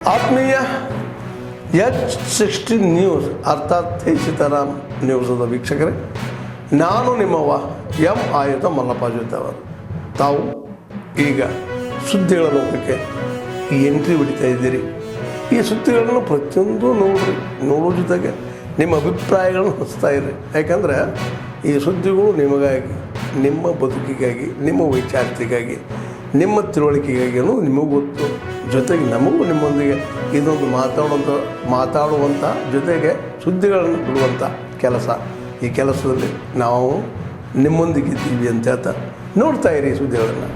ಆತ್ಮೀಯ H16 news ಅರ್ಥಾತ್ ಸೀತಾರಾಮ್ ನ್ಯೂಸದ ವೀಕ್ಷಕರೇ, ನಾನು ನಿಮ್ಮವ ಎಂ ಆಯುಧ ಮಲ್ಲಪ್ಪ ಜೊತೆವರು. ತಾವು ಈಗ ಸುದ್ದಿಗಳ ಲೋಕಕ್ಕೆ ಎಂಟ್ರಿ ಹೊಡಿತಾ ಇದ್ದೀರಿ. ಈ ಸುದ್ದಿಗಳನ್ನು ಪ್ರತಿಯೊಂದು ನೋಡೋ ಜೊತೆಗೆ ನಿಮ್ಮ ಅಭಿಪ್ರಾಯಗಳನ್ನು ಹಚ್ತಾ ಇರಿ. ಯಾಕಂದರೆ ಈ ಸುದ್ದಿಗಳು ನಿಮಗಾಗಿ, ನಿಮ್ಮ ಬದುಕಿಗಾಗಿ, ನಿಮ್ಮ ವೈಚಾರಿಕಗಾಗಿ, ನಿಮ್ಮ ತಿಳುವಳಿಕೆಗಾಗಿಯೂ ನಿಮಗೂ ಗೊತ್ತು. ಜೊತೆಗೆ ನಮಗೂ ನಿಮ್ಮೊಂದಿಗೆ ಇದೊಂದು ಮಾತಾಡುವಂಥ ಜೊತೆಗೆ ಸುದ್ದಿಗಳನ್ನು ಬಿಡುವಂಥ ಕೆಲಸ. ಈ ಕೆಲಸದಲ್ಲಿ ನಾವು ನಿಮ್ಮೊಂದಿಗಿದ್ದೀವಿ ಅಂತ ಹೇಳ್ತಾ ನೋಡ್ತಾ ಇರಿ ಸುದ್ದಿಗಳನ್ನು.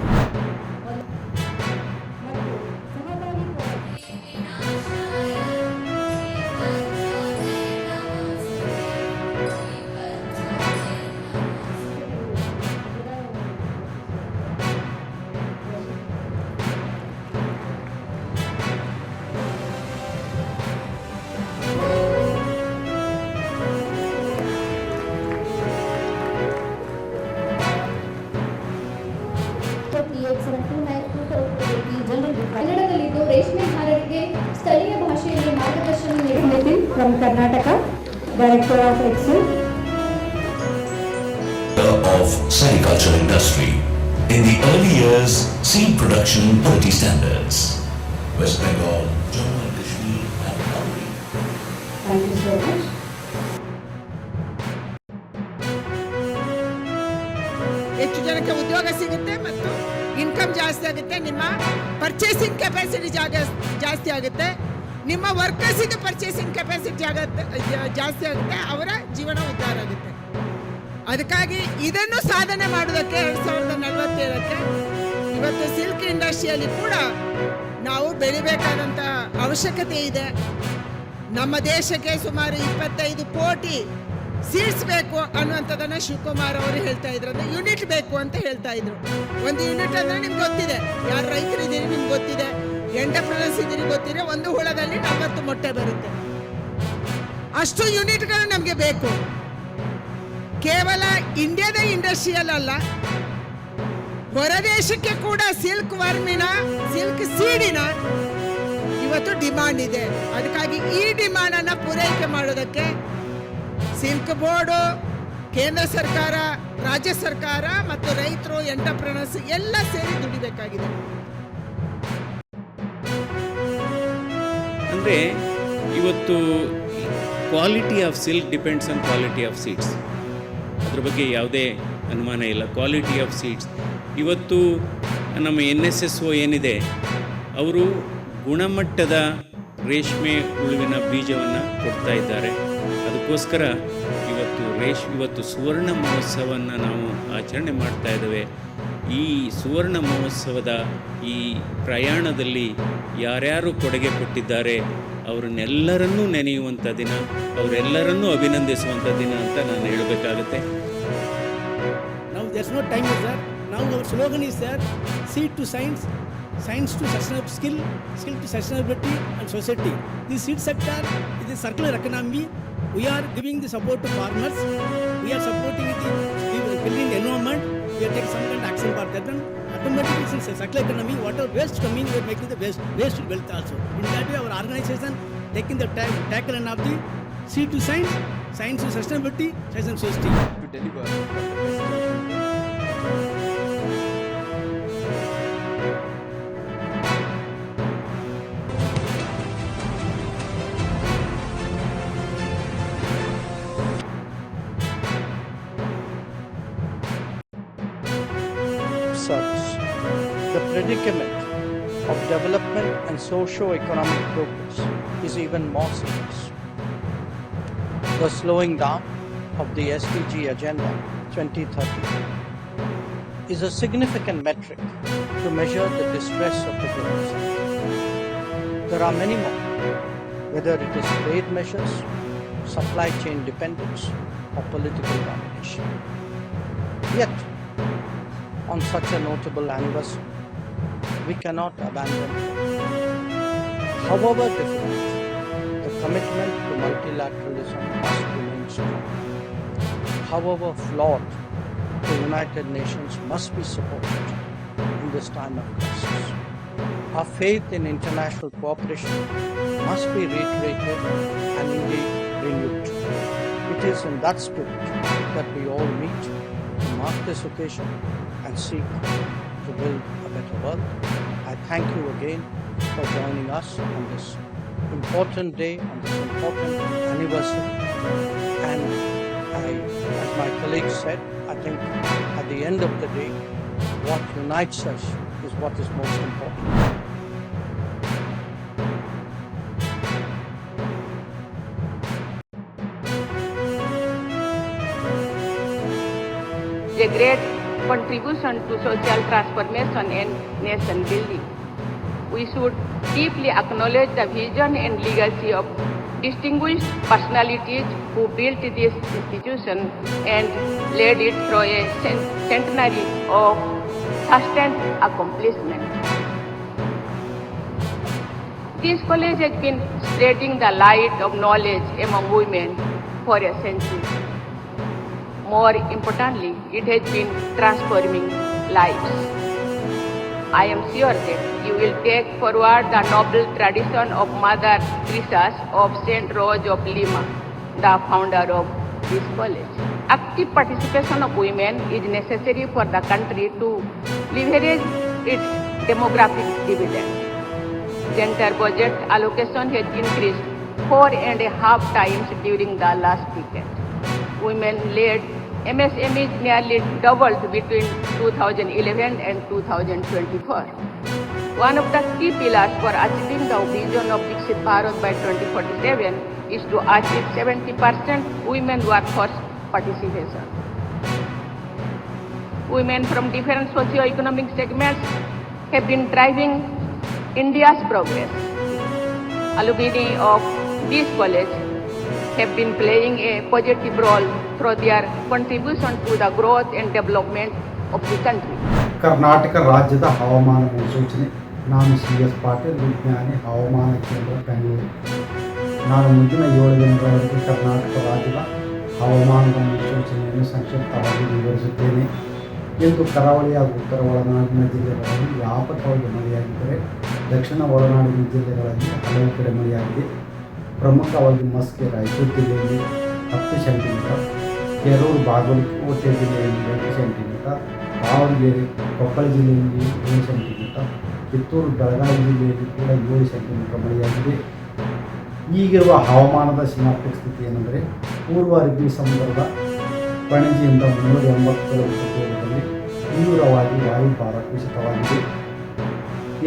ಕನ್ನಡದಲ್ಲಿದ್ದು ರೇಷ್ಮೆ ಧಾರಕರಿಗೆ ಸ್ಥಳೀಯ ಭಾಷೆಯಲ್ಲಿ ಮಾರ್ಗದರ್ಶನ ನೀಡುತ್ತಿದೆ. From Karnataka, director of excel of sericulture industry. In the early years, seed production 30 standards. West Bengal, Jammu and Kashmir and Nagaland. Thank you so much. ಹೆಚ್ಚು ಜನಕ್ಕೆ ಉದ್ಯೋಗ ಸಿಗುತ್ತೆ ಮತ್ತು ಇನ್ಕಮ್ ಜಾಸ್ತಿ ಆಗುತ್ತೆ. ನಿಮ್ಮ ಪರ್ಚೇಸಿಂಗ್ ಕೆಪಾಸಿಟಿ ಜಾಸ್ತಿ ಆಗುತ್ತೆ. ನಿಮ್ಮ ವರ್ಕರ್ಸಿಗೆ ಪರ್ಚೇಸಿಂಗ್ ಕೆಪಾಸಿಟಿ ಜಾಸ್ತಿ ಆಗುತ್ತೆ. ಅವರ ಜೀವನ ಉದ್ಧಾರ ಆಗುತ್ತೆ. ಅದಕ್ಕಾಗಿ ಇದನ್ನು ಸಾಧನೆ ಮಾಡೋದಕ್ಕೆ 2047ಕ್ಕೆ ಇವತ್ತು ಸಿಲ್ಕ್ ಇಂಡಸ್ಟ್ರಿಯಲ್ಲಿ ಕೂಡ ನಾವು ಬೆಳಿಬೇಕಾದಂಥ ಅವಶ್ಯಕತೆ ಇದೆ. ನಮ್ಮ ದೇಶಕ್ಕೆ ಸುಮಾರು 25 ಕೋಟಿ ಸೀಡ್ಸ್ ಬೇಕು ಅನ್ನುವಂಥದ್ದನ್ನು ಶಿವಕುಮಾರ್ ಅವರು ಹೇಳ್ತಾ ಇದ್ರು. ಅಂದರೆ ಯೂನಿಟ್ ಬೇಕು ಅಂತ ಹೇಳ್ತಾ ಇದ್ರು. ಒಂದು ಯೂನಿಟ್ ಅಂದರೆ ನಿಮ್ಗೆ ಗೊತ್ತಿದೆ, ಯಾರು ರೈತರಿದ್ದೀರಿ ನಿಮ್ಗೆ ಗೊತ್ತಿದೆ, ಎಂಟರ್ಪ್ರನರ್ಸ್ ಇದ್ದೀರಿ ಗೊತ್ತಿದೆ. ಒಂದು ಹುಳದಲ್ಲಿ 40 ಮೊಟ್ಟೆ ಬರುತ್ತೆ. ಅಷ್ಟು ಯೂನಿಟ್ಗಳು ನಮಗೆ ಬೇಕು. ಕೇವಲ ಇಂಡಿಯಾದ ಇಂಡಸ್ಟ್ರಿಯಲ್ಲ, ಹೊರದೇಶಕ್ಕೆ ಕೂಡ ಸಿಲ್ಕ್ ವರ್ಮಿನ, ಸಿಲ್ಕ್ ಸೀಡಿನ ಇವತ್ತು ಡಿಮಾಂಡ್ ಇದೆ. ಅದಕ್ಕಾಗಿ ಈ ಡಿಮಾಂಡನ್ನು ಪೂರೈಕೆ ಮಾಡೋದಕ್ಕೆ ಸಿಲ್ಕ್ ಬೋರ್ಡು, ಕೇಂದ್ರ ಸರ್ಕಾರ, ರಾಜ್ಯ ಸರ್ಕಾರ ಮತ್ತು ರೈತರು, ಎಂಟರ್ಪ್ರನರ್ಸ್ ಎಲ್ಲ ಸೇರಿ ದುಡಿಬೇಕಾಗಿದೆ. ಅಂದರೆ ಇವತ್ತು quality of silk depends on quality of seeds. ಅದ್ರ ಬಗ್ಗೆ ಯಾವುದೇ ಅನುಮಾನ ಇಲ್ಲ. ಕ್ವಾಲಿಟಿ ಆಫ್ ಸೀಡ್ಸ್ ಇವತ್ತು ನಮ್ಮ NSSO ಏನಿದೆ, ಅವರು ಗುಣಮಟ್ಟದ ರೇಷ್ಮೆ ಹುಳುವಿನ ಬೀಜವನ್ನು ಕೊಡ್ತಾ ಇದ್ದಾರೆ. ಅದಕ್ಕೋಸ್ಕರ ಇವತ್ತು ಸುವರ್ಣ ಮಹೋತ್ಸವವನ್ನು ನಾವು ಆಚರಣೆ ಮಾಡ್ತಾ ಇದ್ದೇವೆ. ಈ ಸುವರ್ಣ ಮಹೋತ್ಸವದ ಈ ಪ್ರಯಾಣದಲ್ಲಿ ಯಾರ್ಯಾರು ಕೊಡುಗೆ ಕೊಟ್ಟಿದ್ದಾರೆ ಅವರನ್ನೆಲ್ಲರನ್ನೂ ನೆನೆಯುವಂಥ ದಿನ, ಅವರೆಲ್ಲರನ್ನೂ ಅಭಿನಂದಿಸುವಂಥ ದಿನ ಅಂತ ನಾನು ಹೇಳಬೇಕಾಗುತ್ತೆ. Now there's no time sir. Now our slogan is sir, seed to science, science to sustainable skill, skill to sustainability and society. The seed sector is a circular economy. We are giving the support to farmers. We are supporting the building the environment. We are taking some kind of action for that. Then automatically since a circular economy, whatever waste coming, we are making the waste to wealth also. In that way, our organization taking the tackle of the seed to science, science to sustainability, science and society. To deliver. The predicament of development and socio-economic progress is even more serious. The slowing down of the SDG Agenda 2030 is a significant metric to measure the distress of the global south. There are many more, whether it is trade measures, supply chain dependence, or political domination. Yet, on such a notable anniversary, we cannot abandon them. However difficult, the commitment to multilateralism must remain strong. However flawed, the United Nations must be supported in this time of crisis. Our faith in international cooperation must be reiterated and indeed renewed. It is in that spirit that we all meet to mark this occasion and seek to build a better world. I thank you again for joining us on this important day, on this important anniversary. And as my colleague said, I think at the end of the day, what unites us is what is most important. A great contribution to social transformation and nation building. We should deeply acknowledge the vision and legacy of distinguished personalities who built this institution and led it through a centenary of sustained accomplishment. This college has been spreading the light of knowledge among women for a century. More importantly, it has been transforming lives. I am sure that you will take forward the noble tradition of Mother Teresa of St. Rose of Lima, the founder of this college. Active participation of women is necessary for the country to leverage its demographic dividend. Gender budget allocation has increased 4.5 times during the last decade. Women-led MSMEs nearly doubled between 2011 and 2024. One of the key pillars for achieving the vision of Viksit Bharat by 2047 is to achieve 70% women workforce participation. Women from different socio-economic segments have been driving India's progress. Alumni of this college have been playing a positive role through their contribution to the growth and development of the country. Karnataka ರಾಜ್ಯದ ಹವಾಮಾನ ಮುನ್ಸೂಚನೆ. ನಾನು CS Patil, ವಿಜ್ಞಾನಿ, ಹವಾಮಾನ ಕೇಂದ್ರ, ಬೆಂಗಳೂರು. ನಾನು ಮುಂದಿನ 7 ದಿನಗಳವರೆಗೆ ಕರ್ನಾಟಕ ರಾಜ್ಯದ ಹವಾಮಾನದ ಮುನ್ಸೂಚನೆಯನ್ನು ಸಂಕ್ಷಿಪ್ತವಾಗಿ ವಿವರಿಸುತ್ತೇನೆ. ಇಂದು ಕರಾವಳಿ ಹಾಗೂ ಉತ್ತರ ಒಳನಾಡಿನ ಜಿಲ್ಲೆಗಳಲ್ಲಿ ವ್ಯಾಪಕವಾಗಿ ಮಳೆಯಾಗಿದ್ದರೆ ದಕ್ಷಿಣ ಒಳನಾಡಿನ ಜಿಲ್ಲೆಗಳಲ್ಲಿ ಹಲವು ಕಡೆ ಮಳೆಯಾಗಿದೆ. ಪ್ರಮುಖವಾಗಿ ಮಸ್ಕಿ ರಾಯಚೂರು ಜಿಲ್ಲೆಯಲ್ಲಿ 10 ಸೆಂಟಿಮೀಟರ್, ಕೆರೂರು ಬಾಗಲಕೋಟೆ ಜಿಲ್ಲೆಯಲ್ಲಿ 8 ಸೆಂಟಿಮೀಟರ್, ದಾವಣಗೆರೆ ಕೊಪ್ಪಳ ಜಿಲ್ಲೆಯಲ್ಲಿ 7 ಸೆಂಟಿಮೀಟರ್, ಕಿತ್ತೂರು ಬೆಳಗಾವಿ ಜಿಲ್ಲೆಯಲ್ಲಿ ಕೂಡ 7 ಸೆಂಟಿಮೀಟರ್ ಮಳೆಯಾಗಿದೆ. ಈಗಿರುವ ಹವಾಮಾನದ ಸಿನಾಪ್ಟಿಕ್ ಸ್ಥಿತಿ ಏನೆಂದರೆ, ಪೂರ್ವ ಅರಬ್ಬಿ ಸಮುದ್ರದ ಪಣಜಿಯಿಂದ 380 ಕಿಲೋಮೀಟರ್ ದೂರದಲ್ಲಿ ತೀವ್ರವಾಗಿ ವಾಯುಭಾರ ಕುಸಿತವಾಗಿದೆ.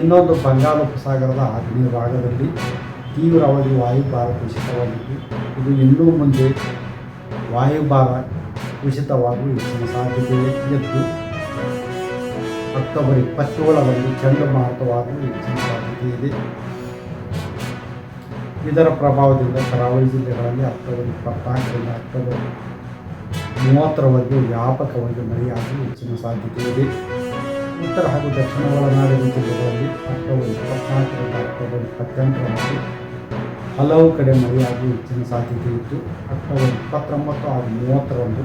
ಇನ್ನೊಂದು ಬಂಗಾಳ ಉಪಸಾಗರದ ಆಗ್ನೇಯ ಭಾಗದಲ್ಲಿ ತೀವ್ರವಾಗಿ ವಾಯುಭಾರ ಕುಸಿತವಾಗಿದ್ದು, ಇದು ಇನ್ನೂ ಮುಂದೆ ವಾಯುಭಾರ ಕುಸಿತವಾಗುವ ಹೆಚ್ಚಿನ ಸಾಧ್ಯತೆ ಇದ್ದು ಅಕ್ಟೋಬರ್ 27ರಂದು ಚಂಡಮಾರುತವಾಗುವ ಹೆಚ್ಚಿನ ಸಾಧ್ಯತೆ ಇದೆ. ಇದರ ಪ್ರಭಾವದಿಂದ ಕರಾವಳಿ ಜಿಲ್ಲೆಗಳಲ್ಲಿ ಅಕ್ಟೋಬರ್ 24ರಿಂದ ಅಕ್ಟೋಬರ್ 30ರವರೆಗೆ ವ್ಯಾಪಕವಾಗಿ ಮಳೆಯಾಗುವ ಹೆಚ್ಚಿನ ಸಾಧ್ಯತೆ ಇದೆ. ಉತ್ತರ ಹಾಗೂ ದಕ್ಷಿಣ ಒಳನಾಡಿನ ಜಿಲ್ಲೆಗಳಲ್ಲಿ ಅಕ್ಟೋಬರ್ 24ರಿಂದ ಅಕ್ಟೋಬರ್ 28ರವರೆಗೆ ಹಲವು ಕಡೆ ಮಳೆಯಾಗುವ ಹೆಚ್ಚಿನ ಸಾಧ್ಯತೆ ಇದ್ದು, ಅಕ್ಟೋಬರ್ 29 ಹಾಗೂ 30ರಂದು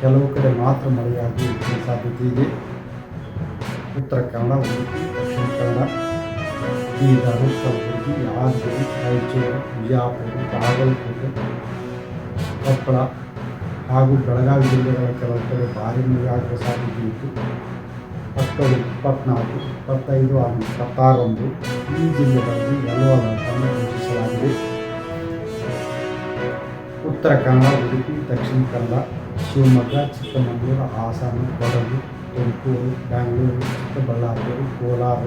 ಕೆಲವು ಕಡೆ ಮಾತ್ರ ಮಳೆಯಾಗುವ ಹೆಚ್ಚಿನ ಸಾಧ್ಯತೆ ಇದೆ. ಉತ್ತರ ಕನ್ನಡ, ಉಡುಪಿ, ದಕ್ಷಿಣ ಕನ್ನಡ, ಬೀದರ್, ಕಲಬುರಗಿ, ಯಾದಗಿರಿ, ರಾಯಚೂರು, ವಿಜಯಪುರ, ಬಾಗಲಕೋಟೆ, ಕೊಪ್ಪಳ ಹಾಗೂ ಬೆಳಗಾವಿ ಜಿಲ್ಲೆಗಳ ಕೆಲವು ಕಡೆ ಭಾರೀ ಮಳೆಯಾಗುವ ಸಾಧ್ಯತೆ ಇದ್ದು, ಅಕ್ಟೋಬರ್ 24, 25 ಹಾಗೂ 26ರಂದು ಈ ಜಿಲ್ಲೆಗಳಲ್ಲಿ ಯೆಲ್ಲೋ ಅಲರ್ಟ್ ಅನ್ನು ಘೋಷಿಸಲಾಗಿದೆ. ಉತ್ತರ ಕನ್ನಡ, ಉಡುಪಿ, ದಕ್ಷಿಣ ಕನ್ನಡ, ಶಿವಮೊಗ್ಗ, ಚಿಕ್ಕಮಗಳೂರು, ಹಾಸನ, ಕೊಡಗು, ತುಮಕೂರು, ಬೆಂಗಳೂರು, ಚಿಕ್ಕಬಳ್ಳಾಪುರ, ಕೋಲಾರ,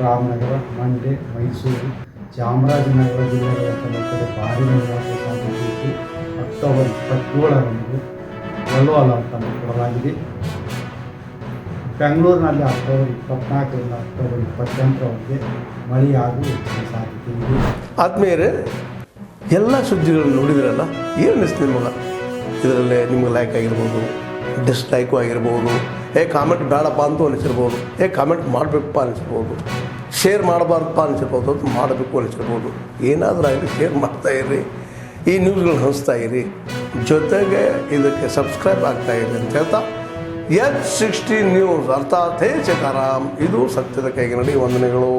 ರಾಮನಗರ, ಮಂಡ್ಯ, ಮೈಸೂರು, ಚಾಮರಾಜನಗರ ಜಿಲ್ಲೆಗಳ ಕೆಲವು ಕಡೆ ಭಾರೀ ಮಳೆಯಾಗುವ ಸಾಧ್ಯತೆ ಇದ್ದು, ಅಕ್ಟೋಬರ್ 27ರಂದು ಯೆಲ್ಲೋ ಅಲರ್ಟ್ ಅನ್ನು ಕೊಡಲಾಗಿದೆ. ಬೆಂಗಳೂರಿನಲ್ಲಿ ಅಕ್ಟೋಬರ್ 24ರಿಂದ ಅಕ್ಟೋಬರ್ 28ರವರೆಗೆ ಮಳೆಯಾಗುವ ಹೆಚ್ಚಿನ ಸಾಧ್ಯತೆ ಇದೆ. ಆದ್ಮೇಲೆ ಎಲ್ಲ ಸುದ್ದಿಗಳನ್ನು ನೋಡಿದ್ರಲ್ಲ, ಏನು ಅನಿಸ್ತು ನಿಮಗೆ? ಇದರಲ್ಲೇ ನಿಮ್ಗೆ ಲೈಕ್ ಆಗಿರ್ಬೋದು, ಡಿಸ್ಲೈಕು ಆಗಿರ್ಬೋದು, ಕಾಮೆಂಟ್ ಬೇಡಪ್ಪ ಅಂತೂ ಅನಿಸಿರ್ಬೋದು, ಕಾಮೆಂಟ್ ಮಾಡಬೇಕಪ್ಪ ಅನಿಸಿರ್ಬೋದು, ಶೇರ್ ಮಾಡಬಾರ್ದಪ್ಪ ಅನಿಸಿರ್ಬೋದು, ಅದು ಮಾಡಬೇಕು ಅನಿಸಿರ್ಬೋದು. ಏನಾದರೂ ಆಗಲಿ ಶೇರ್ ಮಾಡ್ತಾಯಿರಿ, ಈ ನ್ಯೂಸ್ಗಳನ್ನ ಹಂಚ್ತಾ ಇರಿ, ಜೊತೆಗೆ ಇದಕ್ಕೆ ಸಬ್ಸ್ಕ್ರೈಬ್ ಆಗ್ತಾಯಿರಿ ಅಂತ ಹೇಳ್ತಾ H16 ನ್ಯೂಸ್ ಅರ್ಥಾತ್ ಹೇ ಸೀತಾರಾಮ್, ಇದು ಸತ್ಯದ ಕೈಗೆ ನಡಿ. ವಂದನೆಗಳು.